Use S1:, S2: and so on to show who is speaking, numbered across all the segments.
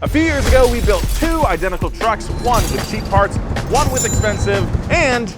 S1: A few years ago, we built two identical trucks, one with cheap parts, one with expensive, and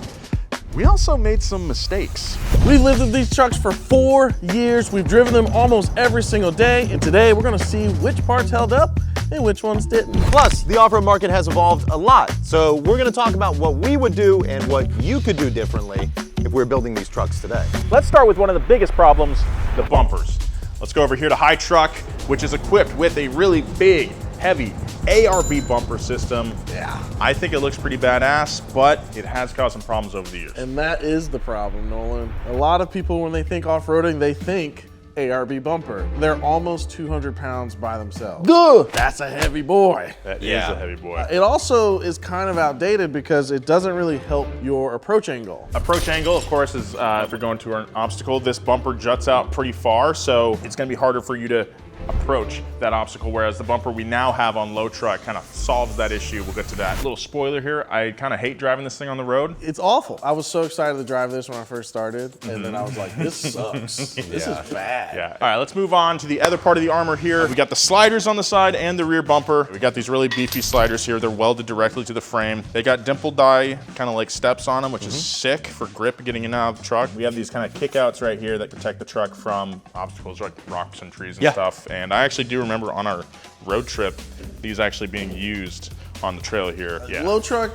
S1: we also made some mistakes.
S2: We've lived with these trucks for 4 years. We've driven them almost every single day, and today we're gonna see which parts held up and which ones didn't.
S3: Plus, the off-road market has evolved a lot, so we're gonna talk about what we would do and what you could do differently if we were building these trucks today.
S1: Let's start with one of the biggest problems, the bumpers. Let's go over here to High Truck, which is equipped with a really big, heavy ARB bumper system.
S2: Yeah.
S1: I think it looks pretty badass, but it has caused some problems over the years.
S2: And that is the problem, Nolan. A lot of people, when they think off-roading, they think ARB bumper. They're almost 200 pounds by themselves.
S3: Duh!
S2: That's a heavy boy.
S1: That is a heavy boy.
S2: It also is kind of outdated because it doesn't really help your approach angle.
S1: Approach angle, of course, is if you're going to an obstacle, this bumper juts out pretty far, so it's gonna be harder for you to approach that obstacle, whereas the bumper we now have on low truck kind of solves that issue. We'll get to that. Little spoiler here, I kind of hate driving this thing on the road.
S2: It's awful. I was so excited to drive this when I first started, and then I was like, this sucks. This is bad.
S1: Yeah. All right, let's move on to the other part of the armor here. We got the sliders on the side and the rear bumper. We got these really beefy sliders here. They're welded directly to the frame. They got dimple die kind of like steps on them, which is sick for grip getting in and out of the truck. We have these kind of kickouts right here that protect the truck from obstacles like rocks and trees and stuff. And I actually do remember on our road trip, these actually being used on the trail here. Yeah.
S2: Low truck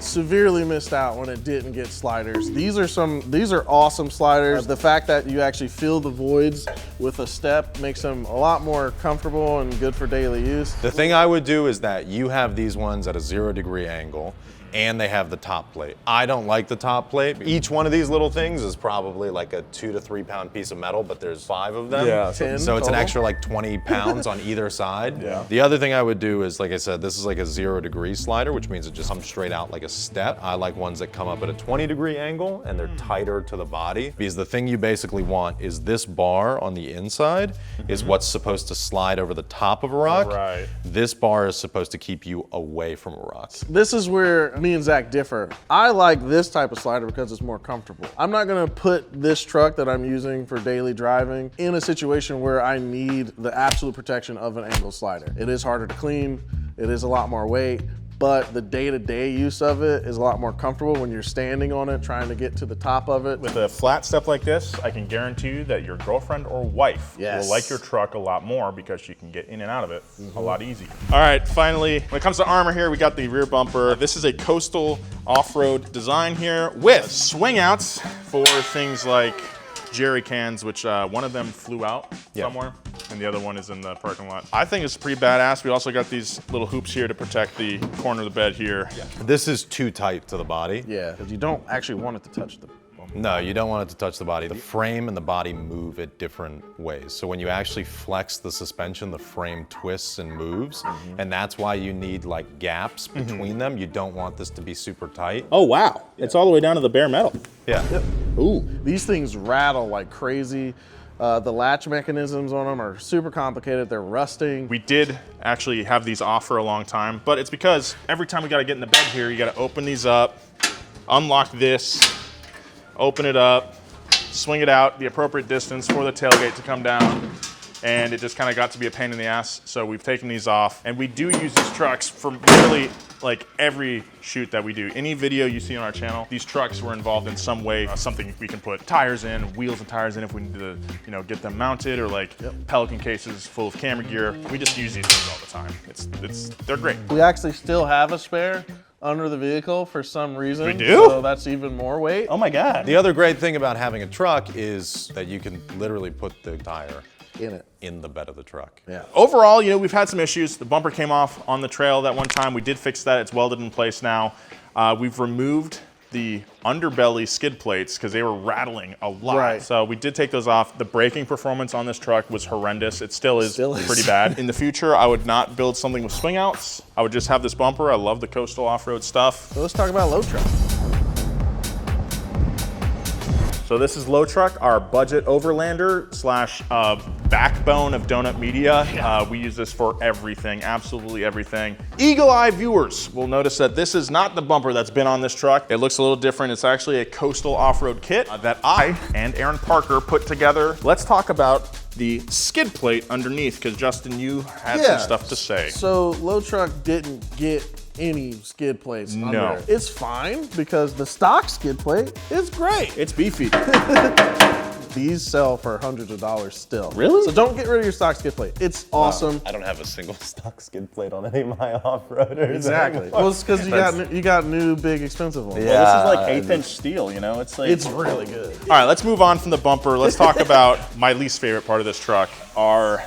S2: severely missed out when it didn't get sliders. These are awesome sliders. The fact that you actually fill the voids with a step makes them a lot more comfortable and good for daily use.
S3: The thing I would do is that you have these ones at a 0-degree angle, and they have the top plate. I don't like the top plate. Each one of these little things is probably like a 2 to 3 pound piece of metal, but there's 5 of them.
S2: Yeah,
S3: so
S2: 10
S3: it's an
S2: total.
S3: extra like 20 pounds on either side.
S2: Yeah.
S3: The other thing I would do is, like I said, this is like a 0-degree slider, which means it just comes straight out like a step. I like ones that come up at a 20-degree angle and they're tighter to the body, because the thing you basically want is this bar on the inside is what's supposed to slide over the top of a rock.
S1: Right.
S3: This bar is supposed to keep you away from a rock.
S2: This is where me and Zach differ. I like this type of slider because it's more comfortable. I'm not gonna put this truck that I'm using for daily driving in a situation where I need the absolute protection of an angle slider. It is harder to clean, it is a lot more weight, but the day-to-day use of it is a lot more comfortable when you're standing on it, trying to get to the top of it.
S1: With a flat step like this, I can guarantee you that your girlfriend or wife
S2: Yes.
S1: will like your truck a lot more because she can get in and out of it a lot easier. All right, finally, when it comes to armor here, we got the rear bumper. This is a coastal off-road design here with swing outs for things like jerry cans, which one of them flew out somewhere, and the other one is in the parking lot. I think it's pretty badass. We also got these little hoops here to protect the corner of the bed here.
S3: This is too tight to the body.
S2: Yeah, because you don't actually want it to touch the bumper.
S3: No, you don't want it to touch the body. The frame and the body move at different ways. So when you actually flex the suspension, the frame twists and moves, and that's why you need like gaps between them. You don't want this to be super tight.
S1: Oh, wow. It's all the way down to the bare metal.
S3: Yeah.
S2: Ooh, these things rattle like crazy. The latch mechanisms on them are super complicated. They're rusting.
S1: We did actually have these off for a long time, but it's because every time we gotta get in the bed here, you gotta open these up, unlock this, open it up, swing it out the appropriate distance for the tailgate to come down, and it just kind of got to be a pain in the ass, so we've taken these off. And we do use these trucks for literally like every shoot that we do. Any video you see on our channel, these trucks were involved in some way, something we can put tires in, wheels and tires in if we need to, you know, get them mounted, or like Pelican cases full of camera gear. We just use these things all the time. They're great.
S2: We actually still have a spare under the vehicle for some reason.
S1: We do?
S2: So that's even more weight.
S1: Oh my God.
S3: The other great thing about having a truck is that you can literally put the tire in the bed of the truck.
S2: Yeah.
S1: Overall, you know, we've had some issues. The bumper came off on the trail that one time. We did fix that. It's welded in place now. We've removed the underbelly skid plates because they were rattling a lot.
S2: Right.
S1: So we did take those off. The braking performance on this truck was horrendous. It still is pretty bad. In the future, I would not build something with swing outs. I would just have this bumper. I love the coastal off-road stuff.
S2: So let's talk about low truck.
S1: So this is Low Truck, our budget overlander slash backbone of Donut Media. We use this for everything, absolutely everything. Eagle Eye viewers will notice that this is not the bumper that's been on this truck. It looks a little different. It's actually a coastal off-road kit that I and Aaron Parker put together. Let's talk about the skid plate underneath, because Justin, you had some stuff to say.
S2: So Low Truck didn't get any skid plates under it. It's fine because the stock skid plate is great.
S1: It's beefy.
S2: These sell for hundreds of dollars still.
S1: Really?
S2: So don't get rid of your stock skid plate. It's awesome.
S3: I don't have a single stock skid plate on any of my off-roaders.
S2: Exactly. Well, it's because you got new big expensive ones.
S3: Yeah.
S4: Well, this is like 1/8" steel, you know? It's like
S2: It's really good.
S1: All right, let's move on from the bumper. Let's talk about my least favorite part of this truck, our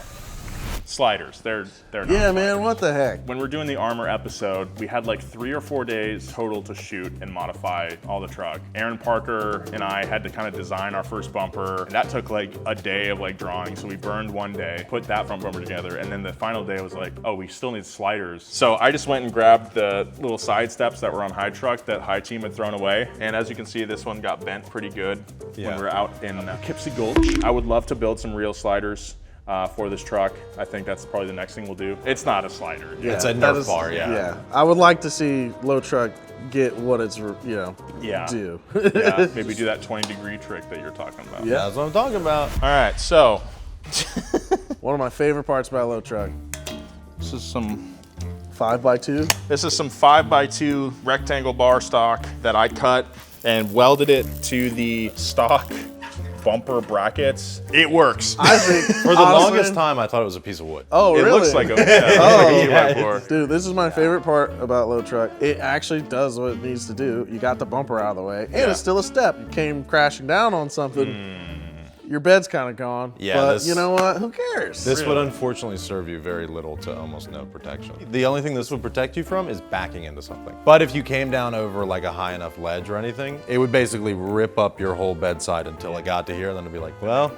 S1: sliders. They're not
S2: Yeah, man, what the heck?
S1: When we're doing the armor episode, we had like 3 or 4 days total to shoot and modify all the truck. Aaron Parker and I had to kind of design our first bumper. And that took like a day of like drawing. So we burned one day, put that front bumper together. And then the final day was like, oh, we still need sliders. So I just went and grabbed the little side steps that were on High Truck that High Team had thrown away. And as you can see, this one got bent pretty good when we were out in Poughkeepsie Gulch. I would love to build some real sliders for this truck. I think that's probably the next thing we'll do. It's not a slider.
S3: It's a Nerf bar,
S2: Yeah. I would like to see Low Truck get what it's, do.
S1: Yeah, maybe do that 20-degree trick that you're talking about.
S2: Yeah.
S3: That's what I'm talking about.
S1: All right, so
S2: One of my favorite parts about Low Truck,
S1: this is some
S2: 5x2.
S1: This is some 5x2 rectangle bar stock that I cut and welded it to the stock bumper brackets. It works.
S2: I think
S3: For the longest time, I thought it was a piece of wood.
S2: Oh,
S1: It
S2: really?
S1: looks like a
S2: Dude, this is my favorite part about Low Truck. It actually does what it needs to do. You got the bumper out of the way, and it's still a step. You came crashing down on something. Your bed's kind of gone.
S3: Yeah,
S2: but you know what? Who cares?
S3: This would unfortunately serve you very little to almost no protection. The only thing this would protect you from is backing into something. But if you came down over like a high enough ledge or anything, it would basically rip up your whole bedside until it got to here. Then it'd be like, well,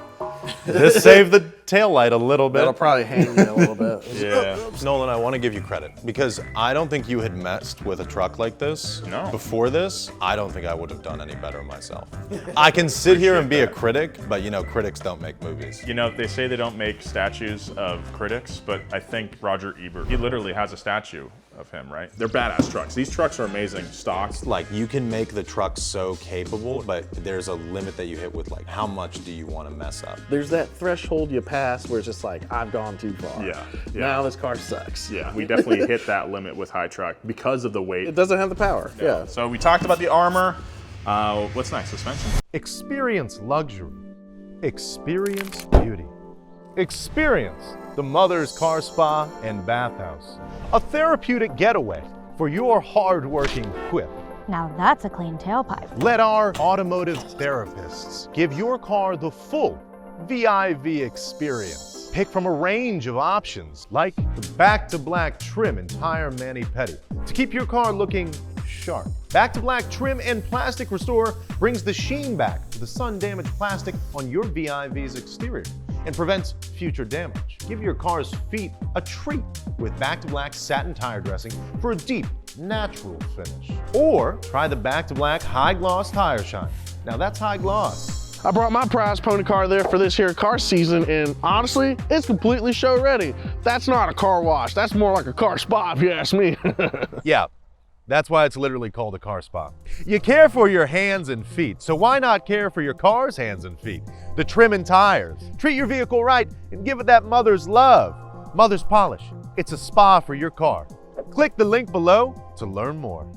S3: this saved the taillight a little bit.
S2: That'll probably hang me a little bit.
S1: Yeah.
S3: Nolan, I want to give you credit because I don't think you had messed with a truck like this.
S1: No.
S3: Before this, I don't think I would have done any better myself. I can sit here and be a critic, but critics don't make movies.
S1: You know, they say they don't make statues of critics, but I think Roger Ebert, he literally has a statue of him, right? They're badass trucks. These trucks are amazing. Stocks.
S3: Like, you can make the truck so capable, but there's a limit that you hit with, like, how much do you want to mess up?
S2: There's that threshold you pass where it's just like, I've gone too far.
S1: Yeah.
S2: Now this car sucks.
S1: Yeah, we definitely hit that limit with High Truck because of the weight.
S2: It doesn't have the power. Yeah.
S1: So we talked about the armor. What's next? Suspension.
S5: Experience luxury. Experience beauty. Experience the Mother's Car Spa and Bathhouse. A therapeutic getaway for your hard-working whip.
S6: Now that's a clean tailpipe.
S5: Let our automotive therapists give your car the full VIV experience. Pick from a range of options like the Back to Black trim and tire mani-pedi to keep your car looking sharp. Back to Black trim and plastic restore brings the sheen back to the sun-damaged plastic on your VIV's exterior and prevents future damage. Give your car's feet a treat with Back to Black satin tire dressing for a deep, natural finish. Or try the Back to Black high gloss tire shine. Now that's high gloss.
S2: I brought my prize pony car there for this here car season, and honestly, it's completely show ready. That's not a car wash. That's more like a car spa, if you ask me.
S5: Yeah, that's why it's literally called a car spa. You care for your hands and feet, so why not care for your car's hands and feet? The trim and tires. Treat your vehicle right and give it that mother's love. Mother's Polish. It's a spa for your car. Click the link below to learn more.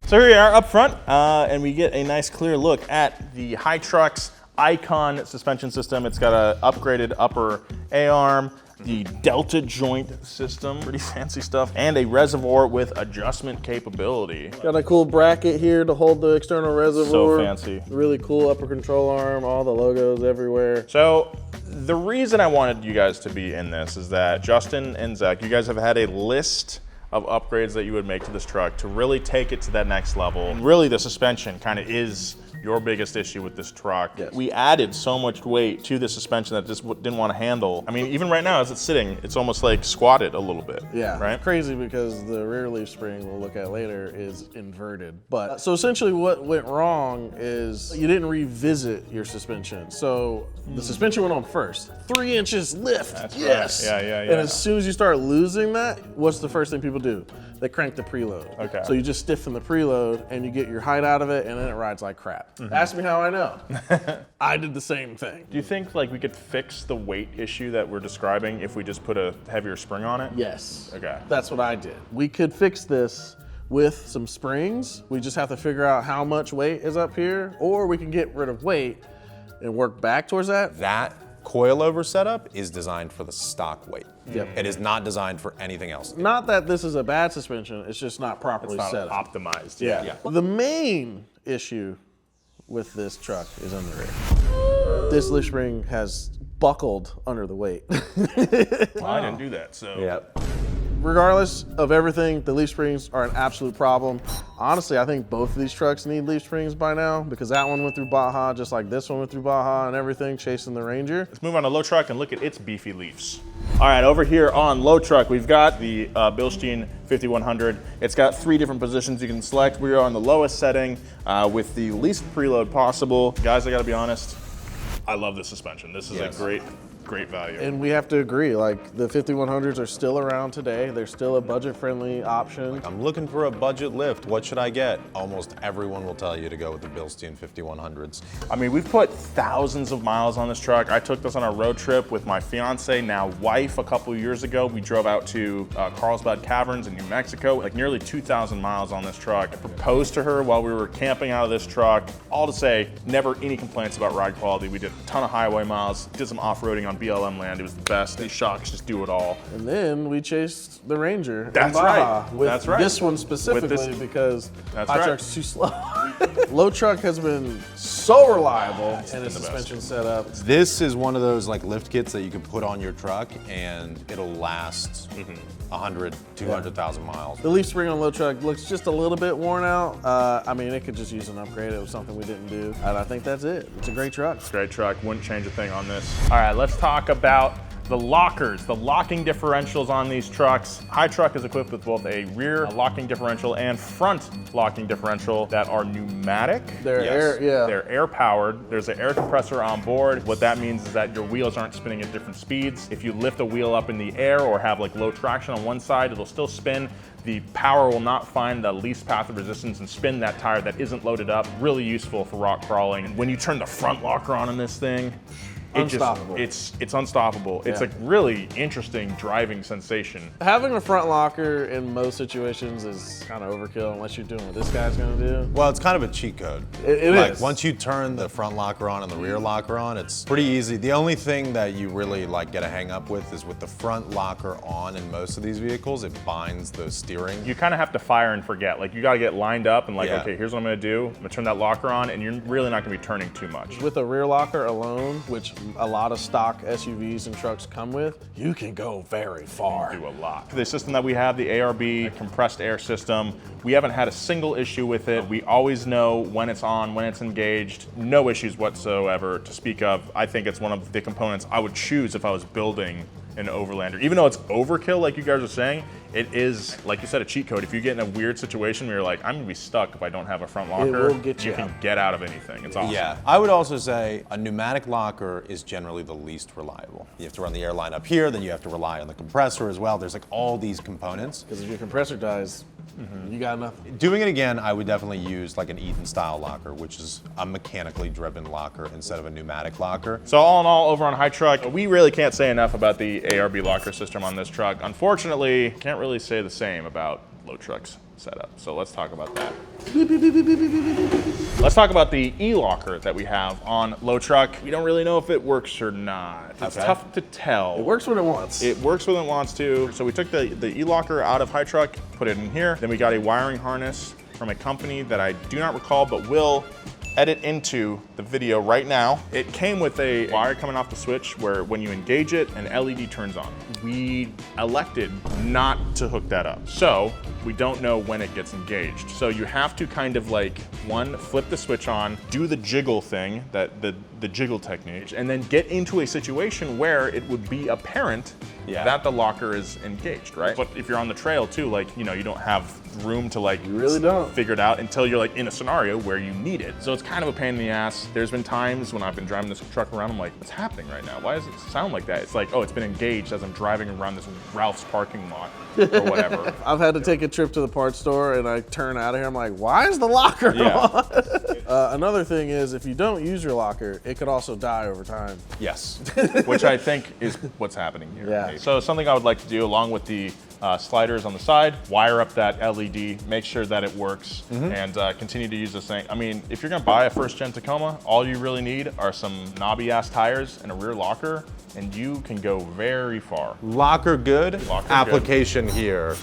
S1: So here we are up front, and we get a nice clear look at the High Truck's Icon suspension system. It's got an upgraded upper A-arm, the Delta joint system, pretty fancy stuff, and a reservoir with adjustment capability.
S2: Got a cool bracket here to hold the external reservoir.
S1: So fancy.
S2: Really cool upper control arm, all the logos everywhere.
S1: So the reason I wanted you guys to be in this is that Justin and Zach, you guys have had a list of upgrades that you would make to this truck to really take it to that next level. And really the suspension kind of is your biggest issue with this truck.
S2: Yes.
S1: We added so much weight to the suspension that just didn't want to handle. I mean, even right now as it's sitting, it's almost like squatted a little bit.
S2: Yeah,
S1: Right?
S2: crazy because the rear leaf spring we'll look at later is inverted. But so essentially what went wrong is you didn't revisit your suspension. So the suspension went on first. 3 inches lift,
S1: That's
S2: yes.
S1: right. Yeah.
S2: And as soon as you start losing that, what's the first thing people do? They crank the preload.
S1: Okay.
S2: So you just stiffen the preload and you get your height out of it and then it rides like crap. Ask me how I know. I did the same thing.
S1: Do you think like we could fix the weight issue that we're describing if we just put a heavier spring on it?
S2: Yes.
S1: Okay.
S2: That's what I did. We could fix this with some springs. We just have to figure out how much weight is up here, or we can get rid of weight and work back towards that.
S3: That coilover setup is designed for the stock weight.
S2: Yep.
S3: It is not designed for anything else.
S2: Not that this is a bad suspension, it's just not properly
S1: It's
S2: set
S1: not
S2: up.
S1: optimized.
S2: Yeah. The main issue with this truck is on the rear. This leaf spring has buckled under the weight.
S1: Well, I didn't do that, so.
S3: Yep.
S2: Regardless of everything, the leaf springs are an absolute problem. Honestly, I think both of these trucks need leaf springs by now because that one went through Baja just like this one went through Baja and everything, chasing the Ranger.
S1: Let's move on to low truck and look at its beefy leafs. All right, over here on low truck, we've got the Bilstein 5100. It's got 3 different positions you can select. We are on the lowest setting with the least preload possible. Guys, I gotta be honest, I love this suspension. This is
S3: Yes.
S1: a great value.
S2: And we have to agree, like the 5100s are still around today. They're still a budget-friendly option.
S3: I'm looking for a budget lift. What should I get? Almost everyone will tell you to go with the Bilstein 5100s.
S1: I mean, we've put thousands of miles on this truck. I took this on a road trip with my fiance, now wife, a couple years ago. We drove out to Carlsbad Caverns in New Mexico, like nearly 2,000 miles on this truck. I proposed to her while we were camping out of this truck. All to say, never any complaints about ride quality. We did a ton of highway miles, did some off-roading on BLM land. It was the best. These shocks just do it all.
S2: And then we chased the Ranger. in
S1: That's
S2: Baja
S1: right.
S2: With
S1: That's right.
S2: this one specifically because
S1: That's
S2: high
S1: right.
S2: truck's too slow. Low truck has been so reliable in its
S1: been the best.
S2: suspension setup.
S3: This is one of those like lift kits that you can put on your truck and it'll last 100, 200,000 miles.
S2: The leaf spring on low truck looks just a little bit worn out. I mean, it could just use an upgrade. It was something we didn't do. And I think that's it. It's a great truck.
S1: Great truck, wouldn't change a thing on this. All right, let's talk about the lockers, the locking differentials on these trucks. High truck is equipped with both a rear locking differential and front locking differential that are pneumatic.
S2: They're
S3: Yes.
S2: air, yeah.
S1: They're air powered. There's an air compressor on board. What that means is that your wheels aren't spinning at different speeds. If you lift a wheel up in the air or have like low traction on one side, it'll still spin. The power will not find the least path of resistance and spin that tire that isn't loaded up. Really useful for rock crawling. And when you turn the front locker on in this thing,
S2: Unstoppable.
S1: It's unstoppable. It's
S2: Yeah.
S1: a really interesting driving sensation.
S2: Having a front locker in most situations is kind of overkill unless you're doing what this guy's gonna do.
S3: Well, it's kind of a cheat code.
S2: It
S3: like
S2: is.
S3: once you turn the front locker on and the rear locker on, it's pretty easy. The only thing that you really like get a hang up with is with the front locker on in most of these vehicles, it binds the steering.
S1: You kind of have to fire and forget. Like you got to get lined up and like,
S3: Yeah.
S1: okay, here's what I'm going to do. I'm going to turn that locker on, and you're really not going to be turning too much.
S2: With a rear locker alone, which a lot of stock SUVs and trucks come with, you can go very far.
S1: Do a lot. The system that we have, the ARB compressed air system, we haven't had a single issue with it. We always know when it's on, when it's engaged. No issues whatsoever to speak of. I think it's one of the components I would choose if I was building an Overlander. Even though it's overkill, like you guys are saying, it is, like you said, a cheat code. If you get in a weird situation where you're like, I'm gonna be stuck if I don't have a front locker,
S2: will get you
S1: can
S2: out.
S1: get out of anything. It's awesome.
S3: Yeah, I would also say a pneumatic locker is generally the least reliable. You have to run the airline up here, then you have to rely on the compressor as well. There's like all these components.
S2: Because if your compressor dies, you got nothing.
S3: Doing it again, I would definitely use like an Eaton style locker, which is a mechanically driven locker instead of a pneumatic locker.
S1: So all in all, over on High Truck, we really can't say enough about the ARB locker system on this truck. Unfortunately, can't really say the same about Low Truck's setup. So let's talk about that. Let's talk about the e-locker that we have on Low Truck. We don't really know if it works or not. It's
S3: Okay.
S1: tough to tell.
S2: It works when it wants.
S1: It works when it wants to. So we took the e-locker out of High Truck, put it in here. Then we got a wiring harness from a company that I do not recall, but will edit into the video right now. It came with a wire coming off the switch where when you engage it, an LED turns on. We elected not to hook that up. So we don't know when it gets engaged. So you have to kind of like, one, flip the switch on, do the jiggle thing, the jiggle technique, and then get into a situation where it would be apparent that the locker is engaged, right? But if you're on the trail too, like, you know, you don't have room to like
S2: really don't
S1: figure it out until you're like in a scenario where you need it. So it's kind of a pain in the ass. There's been times when I've been driving this truck around, I'm like, what's happening right now? Why does it sound like that? It's like, oh, it's been engaged as I'm driving around this Ralph's parking lot or whatever.
S2: I've had to take a trip to the parts store and I turn out of here, I'm like, why is the locker on? Another thing is, if you don't use your locker, it could also die over time.
S3: Yes.
S1: Which I think is what's happening here.
S2: Yeah.
S1: So something I would like to do, along with the sliders on the side, wire up that LED, make sure that it works, and continue to use this thing. I mean, if you're gonna buy a first-gen Tacoma, all you really need are some knobby-ass tires and a rear locker, and you can go very far.
S3: Locker good,
S1: Locker
S3: application here,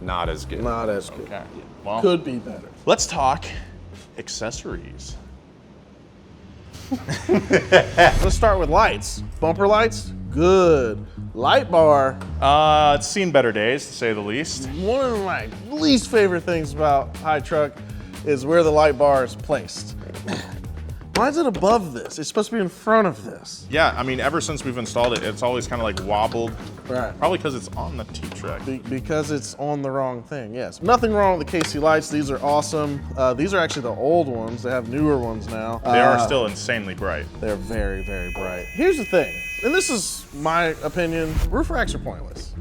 S3: not as good.
S2: Not as good.
S1: Okay. Well,
S2: Could be better.
S1: let's talk accessories.
S2: Let's start with lights. Bumper lights, good. Light bar,
S1: It's seen better days, to say the least.
S2: one of my least favorite things about high truck is where the light bar is placed. Why is it above this? It's supposed to be in front of this.
S1: Yeah, I mean, ever since we've installed it, it's always kind of like wobbled.
S2: Right.
S1: Probably because it's on the T-Track.
S2: Because it's on the wrong thing, yes. Nothing wrong with the KC lights. These are awesome. These are actually the old ones. They have newer ones now.
S1: They are still insanely bright.
S2: They're very, very bright. Here's the thing, and this is my opinion, roof racks are pointless.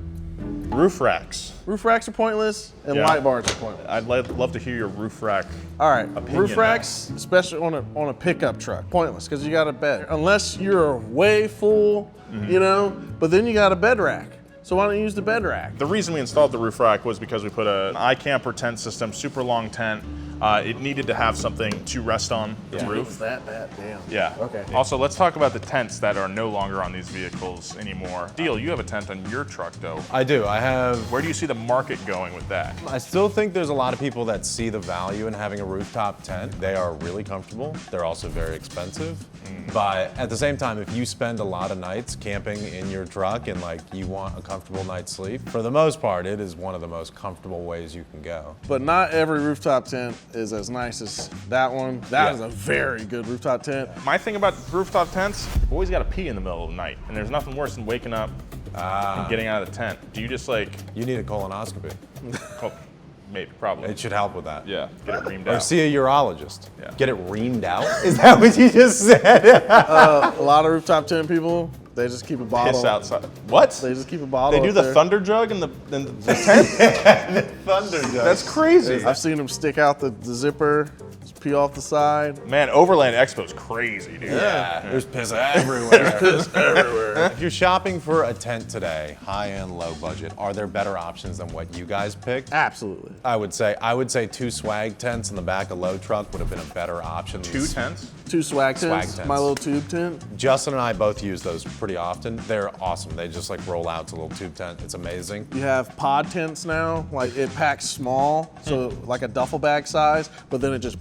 S1: Roof racks.
S2: Roof racks are pointless, and
S1: Yeah.
S2: light bars are pointless.
S1: I'd love to hear your roof rack.
S2: All right,
S1: opinion
S2: roof
S1: now.
S2: racks, especially on a pickup truck, pointless because you got a bed. Unless you're way full, you know, but then you got a bed rack. So why don't you use the bed rack?
S1: The reason we installed the roof rack was because we put an iCamper tent system, super long tent. It needed to have something to rest on the roof.
S2: That damn.
S1: Yeah.
S2: Okay.
S1: Also, let's talk about the tents that are no longer on these vehicles anymore. Deal, you have a tent on your truck though.
S3: I do. I have.
S1: Where do you see the market going with that?
S3: I still think there's a lot of people that see the value in having a rooftop tent. They are really comfortable. They're also very expensive. But at the same time, if you spend a lot of nights camping in your truck and like you want a comfortable night's sleep, for the most part, it is one of the most comfortable ways you can go.
S2: But not every rooftop tent is as nice as that one. That is a very good rooftop tent.
S1: My thing about rooftop tents, you've always got to pee in the middle of the night, and there's nothing worse than waking up and getting out of the tent. Do you just like,
S3: You need a colonoscopy.
S1: oh, maybe, probably.
S3: It should help with that.
S1: Yeah, get it reamed
S3: Or
S1: out.
S3: see a urologist.
S1: Yeah.
S3: Get it reamed out? Is that what you just said?
S2: A lot of rooftop tent people, they just keep a bottle.
S1: Piss outside. What?
S2: They just keep a bottle.
S1: They do
S2: up
S1: the
S2: there.
S1: thunder jug in the tent?
S3: Thunder jug.
S1: That's crazy.
S2: I've seen them stick out the zipper, just pee off the side.
S1: Man, Overland Expo's crazy, dude.
S3: Yeah, there's piss everywhere. If you're shopping for a tent today, high end, low budget, are there better options than what you guys picked?
S2: Absolutely.
S3: I would say 2 swag tents in the back of low truck would have been a better option.
S1: 2 tents?
S2: 2 swag tents,
S3: tents.
S2: my little tube tent.
S3: Justin and I both use those pretty often. They're awesome. They just like roll out to a little tube tent. It's amazing.
S2: You have pod tents now, like it packs small, so like a duffel bag size, but then it just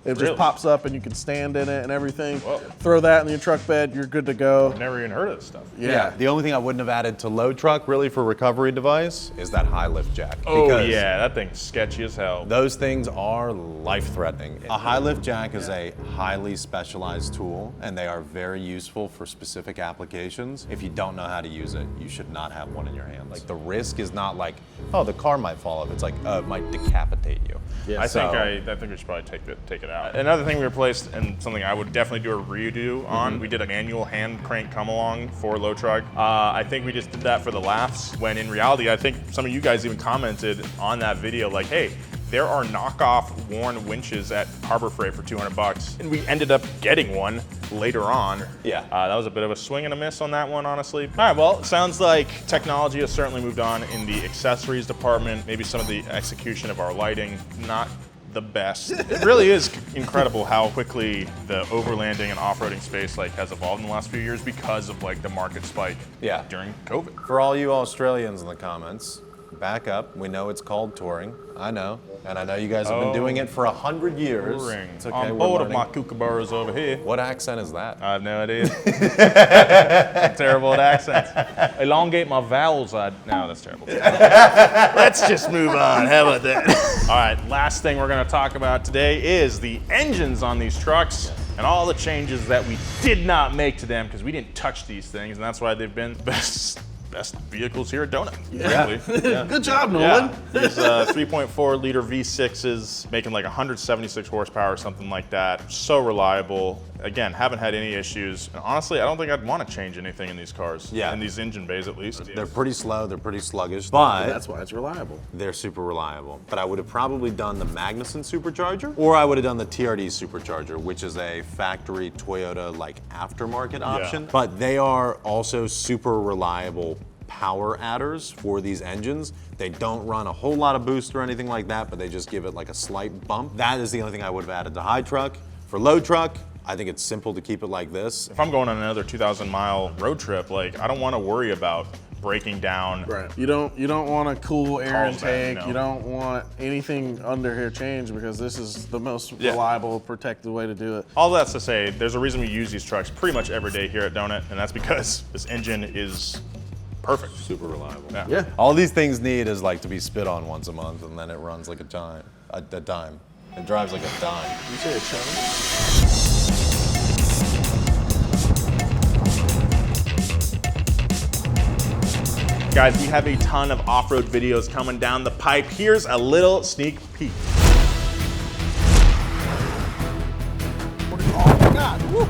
S1: Really?
S2: pops up and you can stand in it and everything.
S1: Whoa.
S2: Throw that in your truck bed, you're good to go.
S1: Never even heard of this stuff.
S2: Yeah.
S3: The only thing I wouldn't have added to low truck really for recovery device is that high lift jack.
S1: Oh
S3: Because
S1: yeah, that thing's sketchy as hell.
S3: those things are life-threatening. A high lift jack is a highly specialized tool, and they are very useful for specific applications. If you don't know how to use it, you should not have one in your hands. Like the risk is not like, oh, the car might fall off. It's like, oh, it might decapitate you.
S1: I think we should probably take it out. Another thing we replaced, and something I would definitely do a redo on, we did a manual hand crank come along for low truck. I think we just did that for the laughs, when in reality, I think some of you guys even commented on that video like, hey, there are knockoff worn winches at Harbor Freight for $200, and we ended up getting one later on.
S3: Yeah.
S1: That was a bit of a swing and a miss on that one, honestly. All right, well, it sounds like technology has certainly moved on in the accessories department. Maybe some of the execution of our lighting, not the best. It really is incredible how quickly the overlanding and off-roading space has evolved in the last few years because of the market spike
S3: Yeah.
S1: during COVID.
S3: For all you Australians in the comments, back up. We know it's called touring. I know. And I know you guys have been doing it for 100 years.
S1: Touring.
S3: It's okay,
S1: On
S3: we're
S1: board of
S3: learning.
S1: my kookaburras over here.
S3: What accent is that?
S1: I have no idea. I'm terrible at accents. Elongate my vowels. No, that's terrible. Let's just move on. How about that? All right, last thing we're going to talk about today is the engines on these trucks and all the changes that we did not make to them because we didn't touch these things, and that's why they've been the best vehicles here at Donut. Frankly. Yeah.
S2: Good job, Nolan.
S1: Yeah. These 3.4 liter V6s making like 176 horsepower or something like that. So reliable. Again, haven't had any issues. And honestly, I don't think I'd want to change anything in these cars.
S3: Yeah.
S1: In these engine bays, at least.
S3: They're pretty slow, they're pretty sluggish, but
S2: That's why it's reliable.
S3: they're super reliable. But I would have probably done the Magnuson supercharger, or I would have done the TRD supercharger, which is a factory Toyota like aftermarket option. But they are also super reliable power adders for these engines. They don't run a whole lot of boost or anything like that, but they just give it like a slight bump. That is the only thing I would have added to high truck. For low truck, I think it's simple to keep it like this.
S1: If I'm going on another 2,000-mile road trip, like I don't want to worry about breaking down.
S2: Right. You don't want a cool air
S1: Calls back,
S2: intake.
S1: no.
S2: You don't want anything under here changed because this is the most reliable, protected way to do it.
S1: All that's to say, there's a reason we use these trucks pretty much every day here at Donut, and that's because this engine is perfect.
S3: Super reliable.
S2: Yeah.
S3: All these things need is like to be spit on once a month, and then it runs like a dime. A dime. It drives like a dime.
S2: You say a challenge?
S1: Guys, we have a ton of off-road videos coming down the pipe. Here's a little sneak peek.
S2: Oh my God! Woo.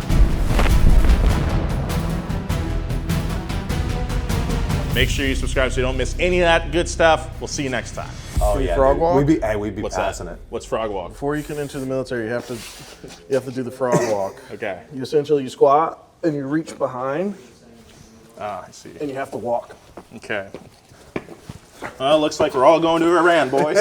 S1: Make sure you subscribe so you don't miss any of that good stuff. We'll see you next time.
S3: Oh
S2: yeah, frog dude. walk?
S3: We'd be
S1: What's
S3: passing
S1: that?
S3: it.
S1: What's frog walk?
S2: Before you can enter the military, you have to do the frog walk.
S1: Okay.
S2: You essentially squat and you reach behind
S1: Ah, I see.
S2: and you have to walk.
S1: Okay. Well, looks like we're all going to Iran, boys.